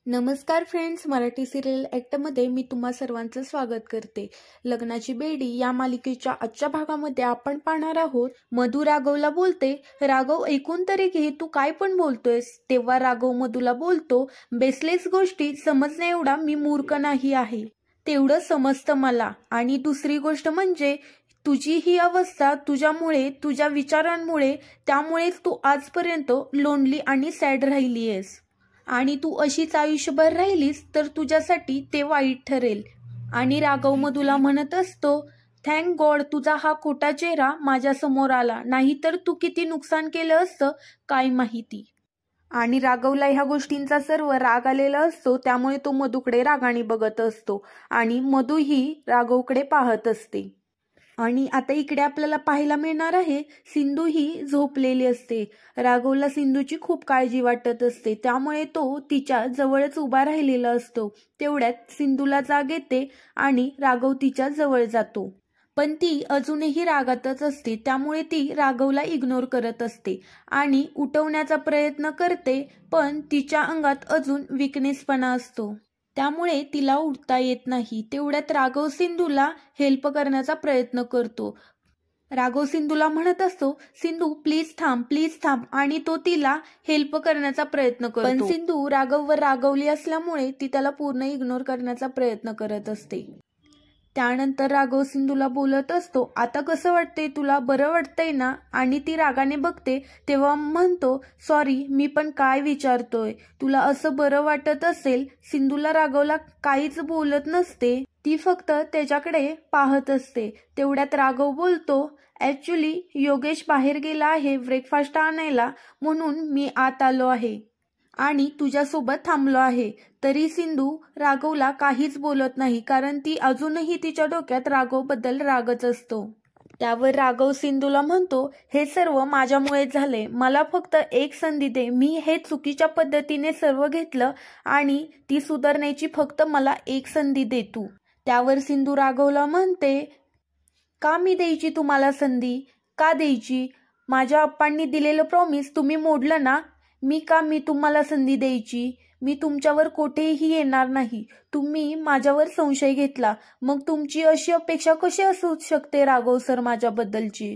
नमस्कार friends, Marathi serial ॲक्टमध्ये मी तुम्हा सर्वांचं स्वागत करते। लग्नाची बेडी या मालिकेच्या आजच्या भागामध्ये आपण पाहणार आहोत। मधु राघवला बोलते, राघव ऐकून तरी घे, तू काय पण बोलतोयस। तेव्हा राघव मधुला बोलतो, बेसलेस गोष्टी समजण्या एवढा मी मूर्ख नाही आहे, तेवढं समजतं मला। आणि दुसरी गोष्ट म्हणजे तुझी ही अवस्था तुझ्यामुळे, तुझ्या विचारांमुळे, त्यामुळेच तू आजपर्यंत लोनली आणि सॅड राहिली आहेस। आणि तू अशीच आयुष्यभर राहिलीस तर तुझ्यासाठी ते वाईट ठरेल। आणि राघव मधुला म्हणत असतो, थँक गॉड तुझा हा खोटा चेहरा माझ्या समोर आला, नाहीतर तू किती नुकसान केलं असतं काय माहिती। आणि राघवला ह्या गोष्टींचा सर्व राग आलेला असतो, त्यामुळे तो मधुकडे रागाने बघत असतो आणि मधु ही राघवकडे पाहत असते। आणि आता इकडे आपल्याला पाहायला मिळणार आहे, सिंधू ही झोपलेली असते। राघवला सिंधूची खूप काळजी वाटत असते, त्यामुळे तो तिच्या जवळच उभा राहिलेला असतो। तेवढ्यात सिंधूला जाग येते आणि राघव तिच्या जवळ जातो, पण ती अजूनही रागातच असते, त्यामुळे ती राघवला इग्नोर करत असते आणि उठवण्याचा प्रयत्न करते, पण तिच्या अंगात अजून विकनेसपणा असतो, त्यामुळे तिला उठता येत नाही। तेवढ्यात राघव सिंधूला हेल्प करण्याचा प्रयत्न करतो। राघव सिंधूला म्हणत असतो, सिंधू प्लीज थांब, प्लीज थांब, आणि तो तिला हेल्प करण्याचा प्रयत्न करतो, पण सिंधू राघववर रागवली असल्यामुळे ती त्याला पूर्ण इग्नोर करण्याचा प्रयत्न करत असते। त्यानंतर राघव सिंधूला बोलत असतो, आता कसं वाटतंय तुला, बरं वाटतंय ना। आणि ती रागाने बघते, तेव्हा म्हणतो, सॉरी मी पण काय विचारतोय, तुला असं बरं वाटत असेल। सिंधूला राघवला काहीच बोलत नसते, ती फक्त त्याच्याकडे पाहत असते। तेवढ्यात राघव बोलतो, ऍक्च्युली योगेश बाहेर गेला आहे ब्रेकफास्ट आणायला, म्हणून मी आत आलो आहे आणि तुझ्यासोबत थांबलो आहे। तरी सिंधू राघवला काहीच बोलत नाही, कारण ती अजूनही तिच्या डोक्यात राघवबद्दल रागच असतो। त्यावर राघव सिंधूला म्हणतो, हे सर्व माझ्यामुळे झाले, मला फक्त एक संधी दे, मी हे चुकीच्या पद्धतीने सर्व घेतलं आणि ती सुधारण्याची फक्त मला एक संधी दे तू। त्यावर सिंधू राघवला म्हणते, का मी द्यायची तुम्हाला संधी, का द्यायची, माझ्या अप्पांनी दिलेलं प्रॉमिस तुम्ही मोडलं ना, मी तुम्हाला संधी द्यायची, मी तुमच्यावर कोठेही येणार नाही, तुम्ही माझ्यावर संशय घेतला, मग तुमची अशी अपेक्षा कशी असू शकते राघव सर माझ्याबद्दलची,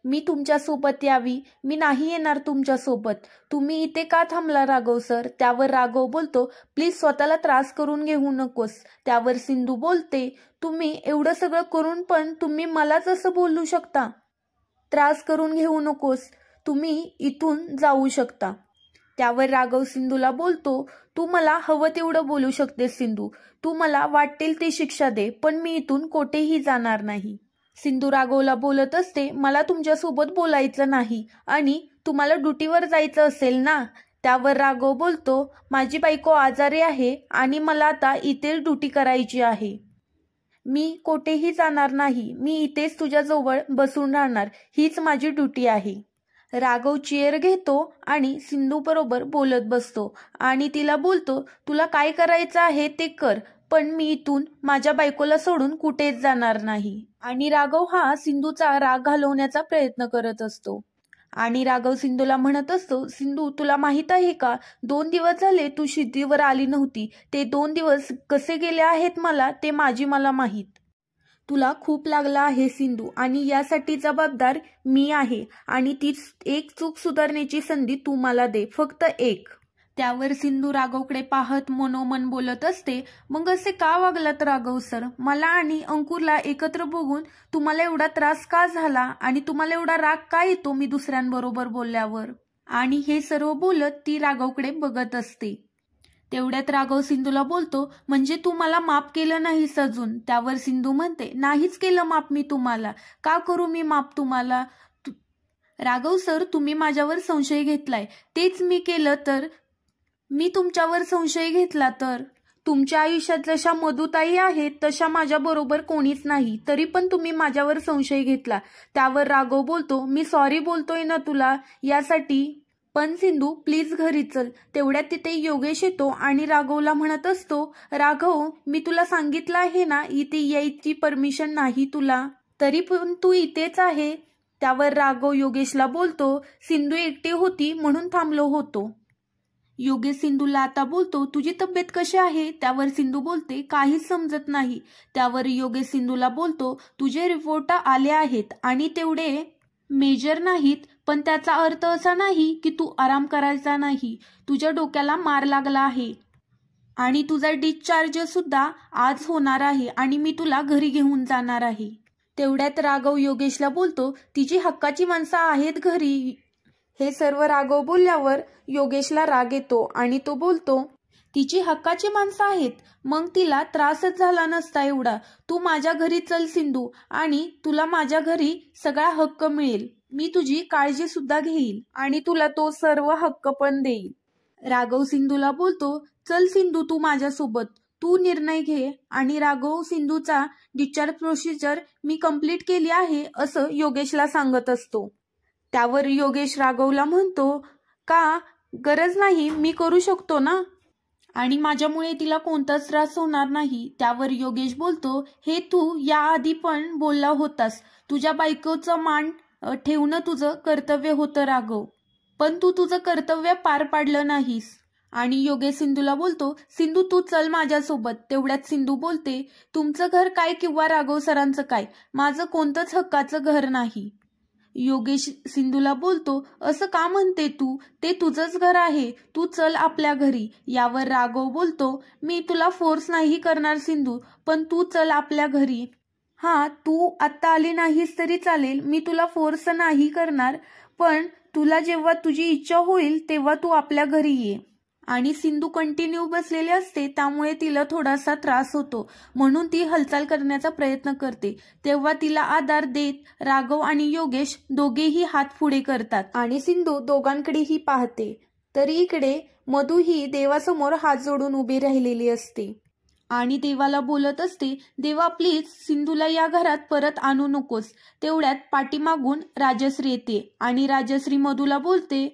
मी तुमच्यासोबत यावी, मी नाही येणार तुमच्यासोबत, तुम्ही इथे का थांबला राघव सर। त्यावर राघव बोलतो, प्लीज स्वतःला त्रास करून घेऊ नकोस। त्यावर सिंधू बोलते, तुम्ही एवढं सगळं करून पण तुम्ही मलाच असं बोलू शकता, त्रास करून घेऊ नकोस, तुम्ही इथून जाऊ शकता। त्यावर राघव सिंधूला बोलतो, तू मला हवं तेवढं बोलू शकतेस सिंधू, तू मला वाटेल ती शिक्षा दे, पण मी इथून कोठेही जाणार नाही। सिंधू राघवला बोलत असते, मला तुमच्यासोबत बोलायचं नाही आणि तुम्हाला ड्युटीवर जायचं असेल ना। त्यावर राघव बोलतो, माझी बायको आजारी आहे आणि मला आता इथेच ड्युटी करायची आहे, मी कोठेही जाणार नाही, मी इथेच तुझ्याजवळ बसून राहणार, हीच माझी ड्युटी आहे। राघव चेअर घेतो आणि सिंधू बरोबर बोलत बसतो आणि तिला बोलतो, तुला काय करायचं आहे ते कर, पण मी इथून माझ्या बायकोला सोडून कुठेच जाणार नाही। आणि राघव हा सिंधूचा राग घालवण्याचा प्रयत्न करत असतो आणि राघव सिंधूला म्हणत असतो, सिंधू तुला माहित आहे का, 2 दिवस झाले तू शेतीवर आली नव्हती, ते 2 दिवस कसे गेले आहेत मला ते मला माहीत, तुला खूप लागला आहे सिंधू, आणि यासाठी जबाबदार मी आहे, आणि ती एक चूक सुधारण्याची संधी तू मला दे, फक्त एक। त्यावर सिंधू राघवकडे पाहत मनोमन बोलत असते, मग असे का वागलात राघव सर, मला आणि अंकुरला एकत्र बघून तुम्हाला एवढा त्रास का झाला आणि तुम्हाला एवढा राग का येतो मी दुसऱ्यांबरोबर बोलल्यावर। आणि हे सर्व बोलत ती राघवकडे बघत असते। तेवढ्यात राघव सिंधूला बोलतो, म्हणजे तू मला माफ केलं नाहीस अजून। त्यावर सिंधू म्हणते, नाहीच केलं माफ मी तुम्हाला, का करू मी माफ तुम्हाला, राघव सर तुम्ही माझ्यावर संशय घेतलाय, तेच मी केलं तर, मी तुमच्यावर संशय घेतला तर, तुमच्या आयुष्यात जशा मधुताई आहेत तशा माझ्या बरोबर कोणीच नाही, तरी पण तुम्ही माझ्यावर संशय घेतला। त्यावर राघव बोलतो, मी सॉरी बोलतोय ना तुला यासाठी, पण सिंधू प्लीज घरी चल। तेवढ्यात तिथे योगेश येतो आणि राघवला म्हणत असतो, राघव मी तुला सांगितलं आहे ना इथे यायची परमिशन नाही तुला, तरी पण तू इथेच आहे। त्यावर राघव योगेशला बोलतो, सिंधू एकटी होती म्हणून थांबलो होतो। योगेश सिंधूला आता बोलतो, तुझी तब्येत कशी आहे? त्यावर सिंधू बोलते, काहीच समजत नाही. त्यावर योगेश सिंधूला बोलतो, तुझे रिपोर्ट आले आहेत आणि तेवढे मेजर नाहीत, पण त्याचा अर्थ असा नाही की तू आराम करायचा नाही. तुझ्या डोक्याला मार लागला आहे आणि तुझा डिस्चार्ज सुद्धा आज होणार आहे आणि मी तुला घरी घेऊन जाणार आहे. तेवढ्यात राघव योगेशला बोलतो, तिची हक्काची माणसं आहेत घरी. हे सर्व राघव बोलल्यावर योगेशला राग येतो आणि तो बोलतो, तिची हक्काची माणसं आहेत, मग तिला त्रासच झाला नसता एवढा. तू माझ्या घरी चल सिंधू आणि तुला माझ्या घरी सगळा हक्क मिळेल. मी तुझी काळजी सुद्धा घेईल आणि तुला तो सर्व हक्क पण देईल. राघव सिंधूला बोलतो, चल सिंधू तू माझ्यासोबत, तू निर्णय घे. आणि राघव सिंधूचा डिस्चार्ज प्रोसिजर मी कंप्लीट केली आहे असं योगेशला सांगत असतो. त्यावर योगेश राघवला म्हणतो, का गरज नाही, मी करू शकतो ना आणि माझ्यामुळे तिला कोणताच त्रास होणार नाही. त्यावर योगेश बोलतो, हे तू याआधी पण बोलला होतास. तुझ्या बायकोचा मान ठेवणं तुझं कर्तव्य होतं राघव, पण तू तुझं कर्तव्य पार पाडलं नाहीस. आणि योगेश सिंधूला बोलतो, सिंधू तू चल माझ्यासोबत. तेवढ्यात सिंधू बोलते, तुमचं घर काय किंवा राघव सरांचं काय, माझं कोणतंच हक्काचं घर नाही. योगेश सिंधूला बोलतो, असं का म्हणते तू? ते तुझंच घर आहे, तू चल आपल्या घरी. यावर राघव बोलतो, मी तुला फोर्स नाही करणार सिंधू, पण तू चल आपल्या घरी. हा, तू आत्ता आली नाहीस तरी चालेल, मी तुला फोर्स नाही करणार, पण तुला जेव्हा तुझी इच्छा होईल तेव्हा तू आपल्या घरी ये. आणि सिंधू कंटिन्यू बसलेली असते, त्यामुळे तिला थोडासा त्रास होतो, म्हणून ती हालचाल करण्याचा प्रयत्न करते. तेव्हा तिला आधार देत राघव आणि योगेश दोघेही हात पुढे करतात आणि सिंधू दोघांकडेही पाहते. तरी इकडे मधू ही देवासमोर हात जोडून उभी राहिलेली असते आणि देवाला बोलत असते, देवा प्लीज सिंधूला या घरात परत आणू नकोस. तेवढ्यात पाठीमागून राजश्री येते आणि राजश्री मधूला बोलते,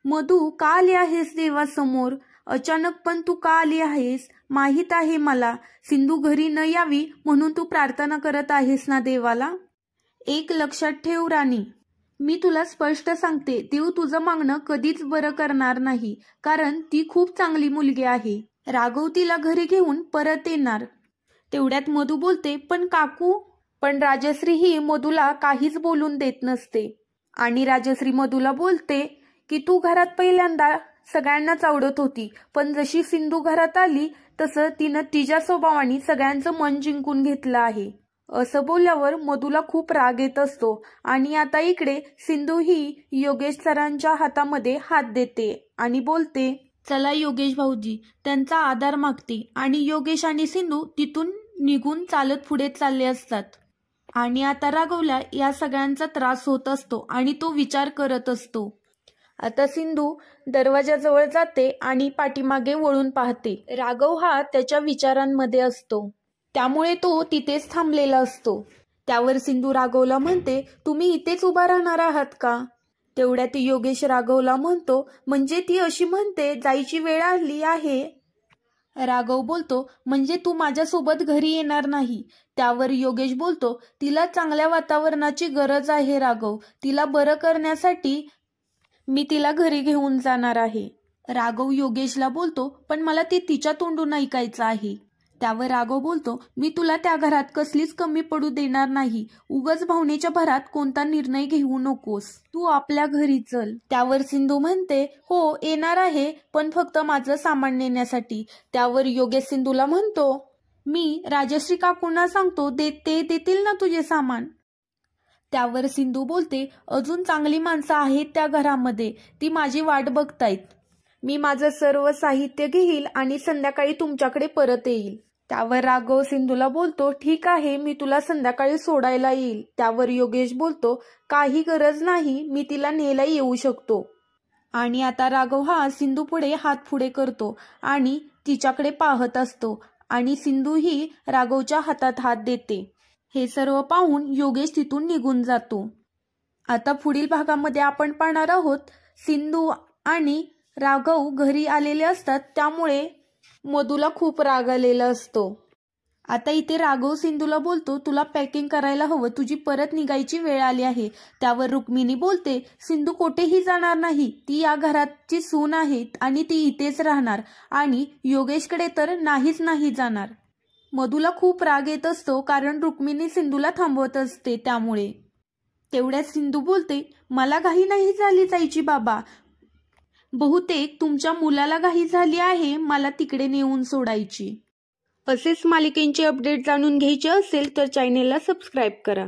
मधू का आली आहेस देवासमोर? अचानक पण तू का आली आहेस? माहित आहे मला सिंधू घरी न यावी म्हणून तू प्रार्थना करत आहेस ना देवाला. एक लक्षात ठेव राणी, मी तुला स्पष्ट सांगते, देव तुझं मागणं कधीच बरं करणार नाही, कारण ती खूप चांगली मुलगी आहे. राघव तिला घरी घेऊन परत येणार. तेवढ्यात मधू बोलते, पण काकू. पण राजश्री ही मधूला काहीच बोलून देत नसते आणि राजश्री मधूला बोलते की तू घरात पहिल्यांदा सगळ्यांनाच आवडत होती, पण जशी सिंधू घरात आली तसं तिनं तिच्या स्वभावाने सगळ्यांचं मन जिंकून घेतलं आहे. असं बोलल्यावर मधूला खूप राग येत असतो आणि आता इकडे सिंधू ही योगेश सरांच्या हातामध्ये हात देते आणि बोलते, चला योगेश भाऊजी. त्यांचा आधार मागते आणि योगेश आणि सिंधू तिथून निघून चालत पुढे चालले असतात. आणि आता राघवला या सगळ्यांचा त्रास होत असतो आणि तो विचार करत असतो. आता सिंधू दरवाजाजवळ जाते आणि पाठीमागे वळून पाहते. राघव हा त्याच्या विचारांमध्ये असतो, त्यामुळे तो तिथेच थांबलेला असतो. त्यावर सिंधू राघवला म्हणते, तुम्ही इथेच उभा राहणार आहात का? तेवढ्यात योगेश राघवला म्हणतो, म्हणजे ती अशी म्हणते जायची वेळ आली आहे. राघव बोलतो, म्हणजे तू माझ्यासोबत घरी येणार नाही. त्यावर योगेश बोलतो, तिला चांगल्या वातावरणाची गरज आहे राघव, तिला बरं करण्यासाठी मी तिला घरी घेऊन जाणार आहे. राघव योगेशला बोलतो, पण मला ते तिच्या तोंडून ऐकायचं आहे. त्यावर राघव बोलतो, मी तुला त्या घरात कसलीच कमी पडू देणार नाही. उगाच भावनेच्या भरात कोणता निर्णय घेऊ नकोस, तू आपल्या घरी चल. त्यावर सिंधू म्हणते, हो येणार आहे, पण फक्त माझं सामान नेण्यासाठी. त्यावर योगेश सिंधूला म्हणतो, मी राजश्री काकूंना सांगतो, ते देतील ना तुझे सामान. त्यावर सिंधू बोलते, अजून चांगली माणसं आहेत त्या घरामध्ये, ती माझी वाट बघतायत. मी माझं सर्व साहित्य घेईल आणि संध्याकाळी तुमच्याकडे परत येईल. त्यावर राघव सिंधूला बोलतो, ठीक आहे, मी तुला संध्याकाळी सोडायला येईल. त्यावर योगेश बोलतो, काही गरज नाही, मी तिला न्यायला येऊ शकतो. आणि आता राघव हा सिंधू पुढे हात पुढे करतो आणि तिच्याकडे पाहत असतो आणि सिंधू ही राघवच्या हातात हात देते. हे सर्व पाहून योगेश तिथून निघून जातो. आता पुढील भागामध्ये आपण पाहणार आहोत, सिंधू आणि राघव घरी आलेले असतात, त्यामुळे मधूला खूप राग आलेला असतो आता इथे राघव सिंधूला बोलतो, तुला पॅकिंग करायला हवं, तुझी परत निघायची वेळ आली आहे. त्यावर रुक्मिणी बोलते, सिंधू कोठेही जाणार नाही, ती या घराची सून आहे आणि ती इथेच राहणार आणि योगेशकडे तर नाहीच नाही जाणार. मधूला खूप राग येत असतो कारण रुक्मिणी सिंधूला थांबवत असते त्यामुळे. तेवढ्यात सिंधू बोलते, मला घाई नाही झाली जायची बाबा, बहुतेक तुमच्या मुलाला घाई झाली आहे मला तिकडे नेऊन सोडायची. असेच मालिकेचे अपडेट जाणून घ्यायचे असेल तर चॅनेलला सबस्क्राईब करा.